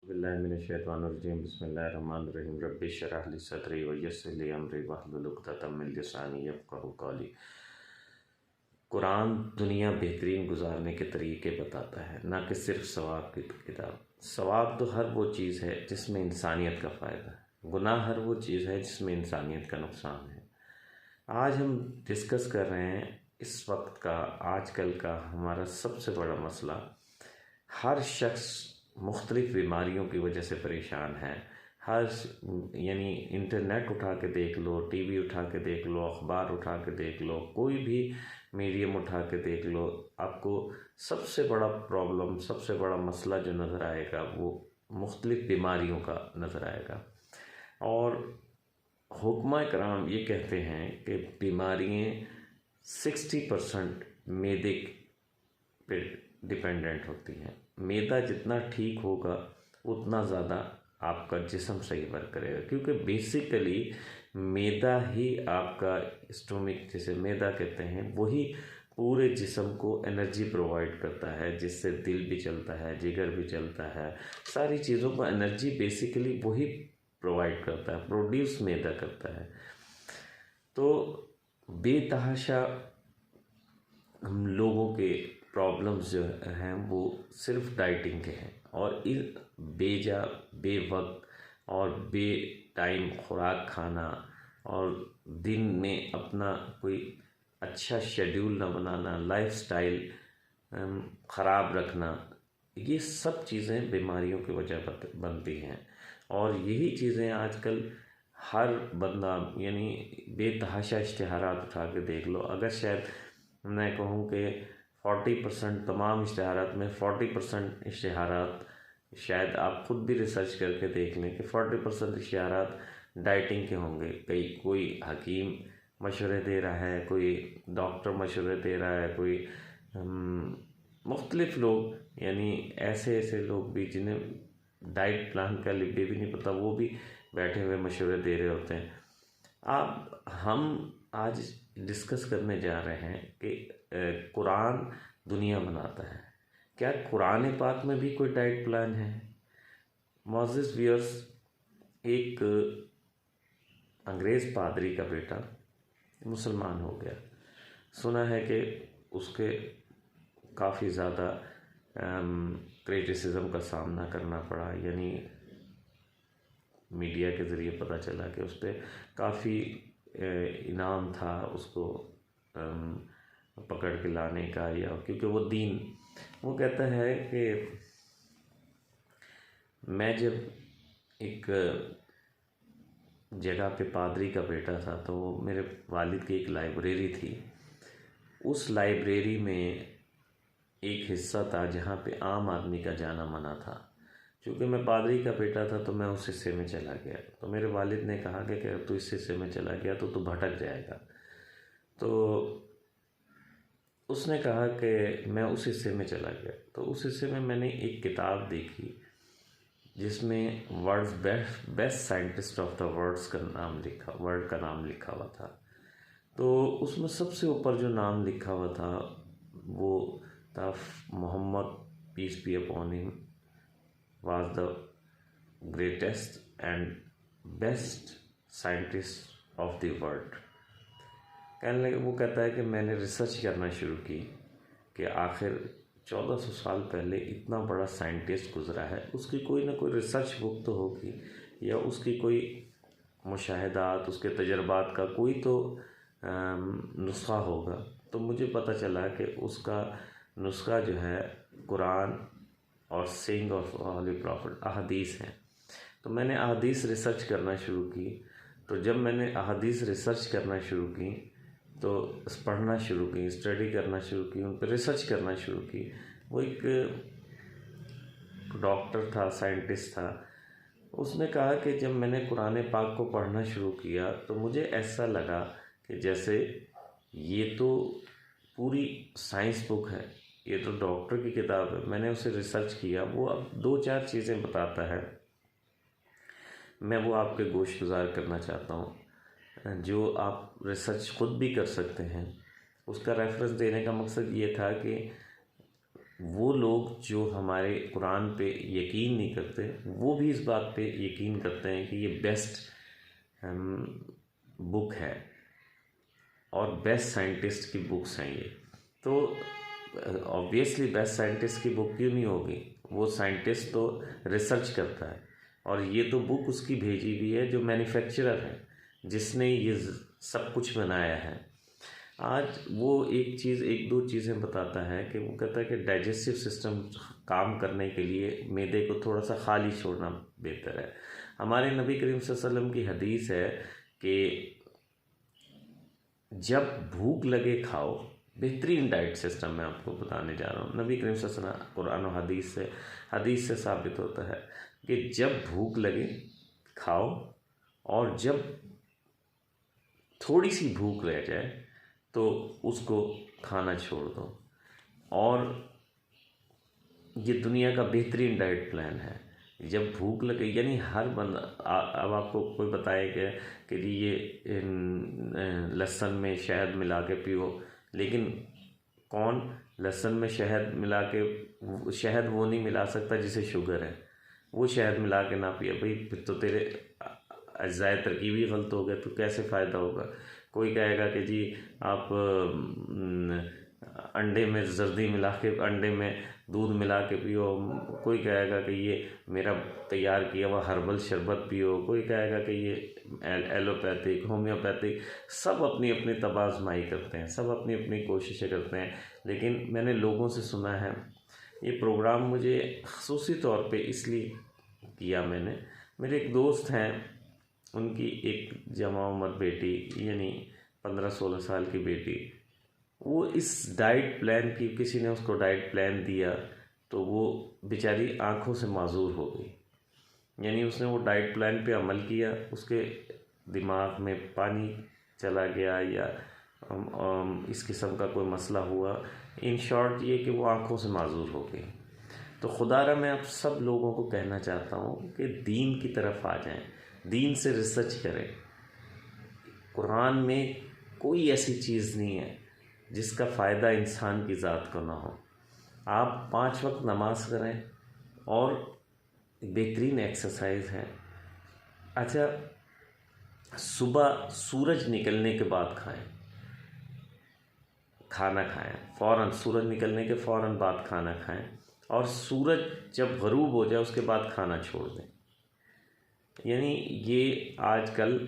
बिस्मिल्लाहिर्रहमानिर्रहीम बिस्मिल्लाहिर्रहमानिर्रहीम रब्बि इश्रह ली सदरी व यस्सिर ली अमरी वहलुल उक़दतम मिन लिसानी यफ़क़हू क़ौली। कुरान दुनिया बेहतरीन गुजारने के तरीके बताता है, ना कि सिर्फ सवाब की किताब। सवाब तो हर वो चीज़ है जिसमें इंसानियत का फ़ायदा है, गुनाह हर वो चीज़ है जिसमें इंसानियत का नुकसान है। आज हम डिस्कस कर रहे हैं इस वक्त का, आजकल का हमारा सबसे बड़ा मसला। हर शख्स मुख्तलिफ़ बीमारियों की वजह से परेशान है। यानी इंटरनेट उठा के देख लो, टीवी उठा के देख लो, अखबार उठा के देख लो, कोई भी मीडियम उठा के देख लो, आपको सबसे बड़ा प्रॉब्लम, सबसे बड़ा मसला जो नज़र आएगा वो मुख्तलिफ़ बीमारियों का नज़र आएगा। और हुक्मा कराम ये कहते हैं कि बीमारियाँ 60% मैदे पे डिपेंडेंट होती हैं। मैदा जितना ठीक होगा उतना ज़्यादा आपका जिस्म सही वर्क करेगा, क्योंकि बेसिकली मैदा ही आपका स्टोमिक, जिसे मैदा कहते हैं, वही पूरे जिस्म को एनर्जी प्रोवाइड करता है, जिससे दिल भी चलता है, जिगर भी चलता है, सारी चीज़ों को एनर्जी बेसिकली वही प्रोवाइड करता है, प्रोड्यूस मैदा करता है। तो बेतहाशा हम लोगों के प्रॉब्लम्स जो हैं वो सिर्फ डाइटिंग के हैं, और इस बेजा बेवक्त और बे टाइम खुराक खाना और दिन में अपना कोई अच्छा शेड्यूल ना बनाना, लाइफस्टाइल ख़राब रखना, ये सब चीज़ें बीमारियों की वजह बनती हैं। और यही चीज़ें आजकल हर बंदा, यानी बेतहाशा इश्तिहारात उठा के देख लो। अगर शायद मैं कहूँ कि 40% तमाम इश्तिहारात में 40% इश्तिहारात, शायद आप ख़ुद भी रिसर्च करके देख लें कि 40% इश्तिहारात डाइटिंग के होंगे। कोई हकीम मशवरे दे रहा है, कोई डॉक्टर मशवरे दे रहा है, कोई मुख्तलिफ़ लोग, यानी ऐसे ऐसे लोग भी जिन्हें डाइट प्लान का लिबे भी नहीं पता, वो भी बैठे हुए मशवरे दे रहे होते हैं। हम आज डिस्कस करने जा रहे हैं कि कुरान दुनिया बनाता है, क्या कुरान पाक में भी कोई डाइट प्लान है? मोअज़्ज़िज़ व्यूअर्स, एक अंग्रेज़ पादरी का बेटा मुसलमान हो गया। सुना है कि उसके काफ़ी ज़्यादा क्रिटिसिज्म का सामना करना पड़ा, यानी मीडिया के ज़रिए पता चला कि उस पर काफ़ी इनाम था उसको पकड़ के लाने का, या क्योंकि वो कहता है कि मैं जब एक जगह पे पादरी का बेटा था, तो मेरे वालिद की एक लाइब्रेरी थी। उस लाइब्रेरी में एक हिस्सा था जहाँ पे आम आदमी का जाना मना था। चूँकि मैं पादरी का बेटा था तो मैं उस हिस्से में चला गया। तो मेरे वालिद ने कहा कि अगर तू इस हिस्से में चला गया तो तू भटक जाएगा। तो उसने कहा कि मैं उस हिस्से में चला गया। तो उस हिस्से में मैंने एक किताब देखी जिसमें best scientist of the world का नाम लिखा हुआ था। तो उसमें सबसे ऊपर जो नाम लिखा हुआ था वो था Muhammad, peace be upon him, was the greatest and best scientist of the world. कहने लगे, वो कहता है कि मैंने रिसर्च करना शुरू की कि आखिर 1400 साल पहले इतना बड़ा साइंटिस्ट गुज़रा है, उसकी कोई ना कोई रिसर्च बुक तो होगी, या उसकी कोई मुशाहिदात, उसके तजर्बात का कोई तो नुस्खा होगा। तो मुझे पता चला कि उसका नुस्खा जो है कुरान और सेइंग ऑफ होली प्रॉफिट, अहादीस हैं। तो मैंने अहादीस रिसर्च करना शुरू की। तो जब मैंने अहादीस रिसर्च करना शुरू की, तो पढ़ना शुरू की, स्टडी करना शुरू की, उन पर रिसर्च करना शुरू की। वो एक डॉक्टर था, साइंटिस्ट था। उसने कहा कि जब मैंने कुरान पाक को पढ़ना शुरू किया तो मुझे ऐसा लगा कि जैसे ये तो पूरी साइंस बुक है, ये तो डॉक्टर की किताब है। मैंने उसे रिसर्च किया, वो अब 2-4 चीज़ें बताता है, मैं वो आपके गोशगुजार करना चाहता हूँ, जो आप रिसर्च खुद भी कर सकते हैं। उसका रेफरेंस देने का मकसद ये था कि वो लोग जो हमारे कुरान पे यकीन नहीं करते, वो भी इस बात पे यकीन करते हैं कि ये बेस्ट बुक है और बेस्ट साइंटिस्ट की बुक्स हैं ये। तो ऑब्वियसली बेस्ट साइंटिस्ट की बुक क्यों नहीं होगी, वो साइंटिस्ट तो रिसर्च करता है, और ये तो बुक उसकी भेजी हुई है जो मैन्युफैक्चरर है, जिसने ये सब कुछ बनाया है। आज वो एक दो चीज़ें बताता है कि वो कहता है कि डाइजेस्टिव सिस्टम काम करने के लिए मैदे को थोड़ा सा खाली छोड़ना बेहतर है। हमारे नबी करीम सल्लल्लाहु अलैहि वसल्लम की हदीस है कि जब भूख लगे खाओ, बेहतरीन डाइट सिस्टम मैं आपको बताने जा रहा हूँ। नबी करीम सल्लल्लाहु अलैहि वसल्लम कुरान और हदीस से साबित होता है कि जब भूख लगे खाओ, और जब थोड़ी सी भूख रह जाए तो उसको खाना छोड़ दो। और ये दुनिया का बेहतरीन डाइट प्लान है। जब भूख लगे, यानी हर बंदा अब आपको कोई बताए कि जी ये लहसुन में शहद मिला के पियो, लेकिन कौन लहसुन में शहद मिला के, शहद वो नहीं मिला सकता जिसे शुगर है, वो शहद मिला के ना पिए भाई, फिर तो तेरे अज़ाए तरकीब ही गलत हो गए, तो कैसे फ़ायदा होगा। कोई कहेगा कि जी आप अंडे में जर्दी मिला के, अंडे में दूध मिला के पियो, कोई कहेगा कि ये मेरा तैयार किया हुआ हर्बल शरबत पियो, कोई कहेगा कि ये एलोपैथिक, होम्योपैथिक, सब अपनी अपनी तबाज़माई करते हैं, सब अपनी अपनी कोशिशें करते हैं। लेकिन मैंने लोगों से सुना है, ये प्रोग्राम मुझे ख़ुसूसी तौर पे इसलिए किया मैंने, मेरे एक दोस्त हैं, उनकी एक जमा उम्र बेटी, यानी 15-16 साल की बेटी, वो इस डाइट प्लान की, किसी ने उसको डाइट प्लान दिया तो वो बेचारी आंखों से माजूर हो गई। यानी उसने वो डाइट प्लान पे अमल किया, उसके दिमाग में पानी चला गया या इस किस्म का कोई मसला हुआ। इन शॉर्ट ये कि वो आंखों से माजूर हो गई। तो खुदारा मैं आप सब लोगों को कहना चाहता हूँ कि दीन की तरफ आ जाएं, दीन से रिसर्च करें। कुरान में कोई ऐसी चीज़ नहीं है जिसका फ़ायदा इंसान की ज़ात को ना हो। आप 5 वक्त नमाज करें और बेहतरीन एक्सरसाइज है। अच्छा, सुबह सूरज निकलने के बाद खाना खाएं, फ़ौरन सूरज निकलने के फ़ौरन बाद खाना खाएं, और सूरज जब ग़रूब हो जाए उसके बाद खाना छोड़ दें। यानी ये आजकल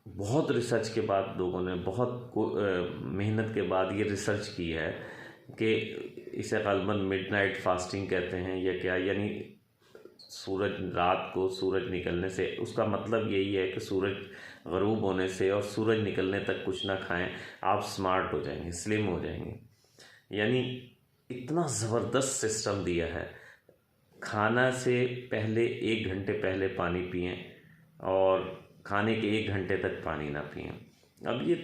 बहुत रिसर्च के बाद, लोगों ने बहुत मेहनत के बाद ये रिसर्च की है कि इसे ग़ालिबन मिडनाइट फास्टिंग कहते हैं या क्या, यानी सूरज रात को सूरज निकलने से, उसका मतलब यही है कि सूरज ग़रूब होने से और सूरज निकलने तक कुछ ना खाएं, आप स्मार्ट हो जाएंगे, स्लिम हो जाएंगे। यानी इतना ज़बरदस्त सिस्टम दिया है। खाना से पहले 1 घंटे पहले पानी पिएं और खाने के 1 घंटे तक पानी ना पिएं। अब ये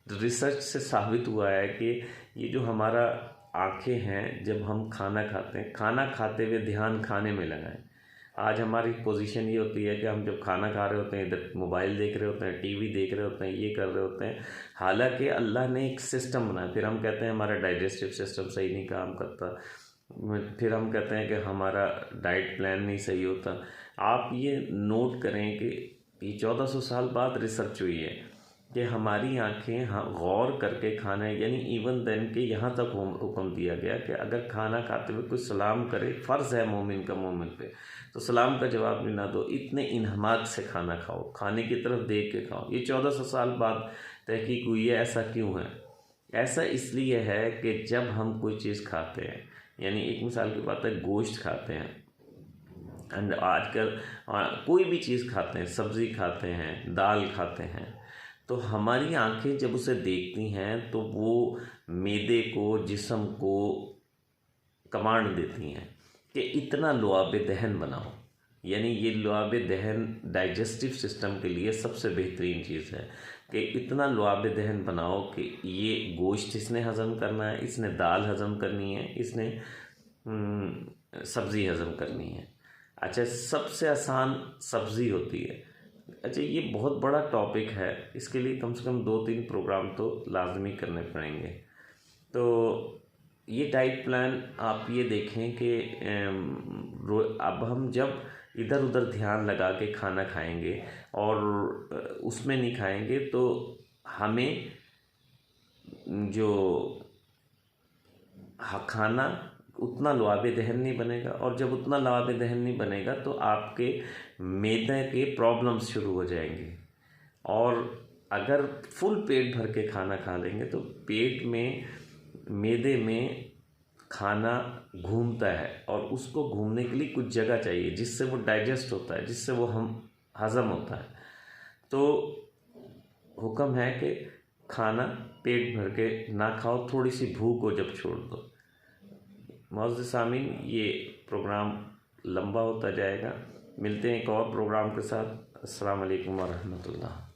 रिसर्च से साबित हुआ है कि ये जो हमारा आँखें हैं, जब हम खाना खाते हैं, खाना खाते हुए ध्यान खाने में लगाएं। आज हमारी पोजीशन ये होती है कि हम जब खाना खा रहे होते हैं, इधर मोबाइल देख रहे होते हैं, टीवी देख रहे होते हैं, ये कर रहे होते हैं। हालांकि अल्लाह ने एक सिस्टम बनाया, फिर हम कहते हैं हमारा डाइजेस्टिव सिस्टम सही नहीं काम करता, फिर हम कहते हैं कि हमारा डाइट प्लान नहीं सही होता। आप ये नोट करें कि ये 1400 साल बाद रिसर्च हुई है कि हमारी आँखें गौर करके खाना, यानी इवन देन के यहाँ तक हुक्म दिया गया कि अगर खाना खाते हुए कोई सलाम करे, फ़र्ज़ है मोमिन का मोमिन पे, तो सलाम का जवाब भी ना दो, इतने इन्हमाक से खाना खाओ, खाने की तरफ देख के खाओ। ये 1400 साल बाद तहकीक हुई है। ऐसा क्यों है? ऐसा इसलिए है कि जब हम कोई चीज़ खाते हैं, यानी एक मिसाल की बात है, गोश्त खाते हैं, एंड आजकल कोई भी चीज़ खाते हैं, सब्ज़ी खाते हैं, दाल खाते हैं, तो हमारी आंखें जब उसे देखती हैं तो वो मैदे को, जिस्म को कमांड देती हैं कि इतना लुआब दहन बनाओ। यानी ये लुआब दहन डाइजेस्टिव सिस्टम के लिए सबसे बेहतरीन चीज़ है कि इतना लुआब दहन बनाओ कि ये गोश्त इसने हज़म करना है, इसने दाल हज़म करनी है, इसने सब्ज़ी हज़म करनी है। अच्छा, सबसे आसान सब्ज़ी होती है। अच्छा, ये बहुत बड़ा टॉपिक है, इसके लिए कम से कम 2-3 प्रोग्राम तो लाजमी करने पड़ेंगे। तो ये डाइट प्लान आप ये देखें कि अब हम जब इधर उधर ध्यान लगा के खाना खाएंगे और उसमें नहीं खाएंगे तो हमें जो खाना उतना लुआबे दहन नहीं बनेगा, और जब उतना लुआबे दहन नहीं बनेगा तो आपके मैदे के प्रॉब्लम्स शुरू हो जाएंगे। और अगर फुल पेट भर के खाना खा लेंगे तो पेट में मैदे में खाना घूमता है, और उसको घूमने के लिए कुछ जगह चाहिए जिससे वो डाइजेस्ट होता है, जिससे वो हम हज़म होता है। तो हुक्म है कि खाना पेट भर के ना खाओ, थोड़ी सी भूख हो जब छोड़ दो। मौजूद सामीन, ये प्रोग्राम लंबा होता जाएगा। मिलते हैं एक और प्रोग्राम के साथ। अस्सलाम वालेकुम व रहमतुल्लाह।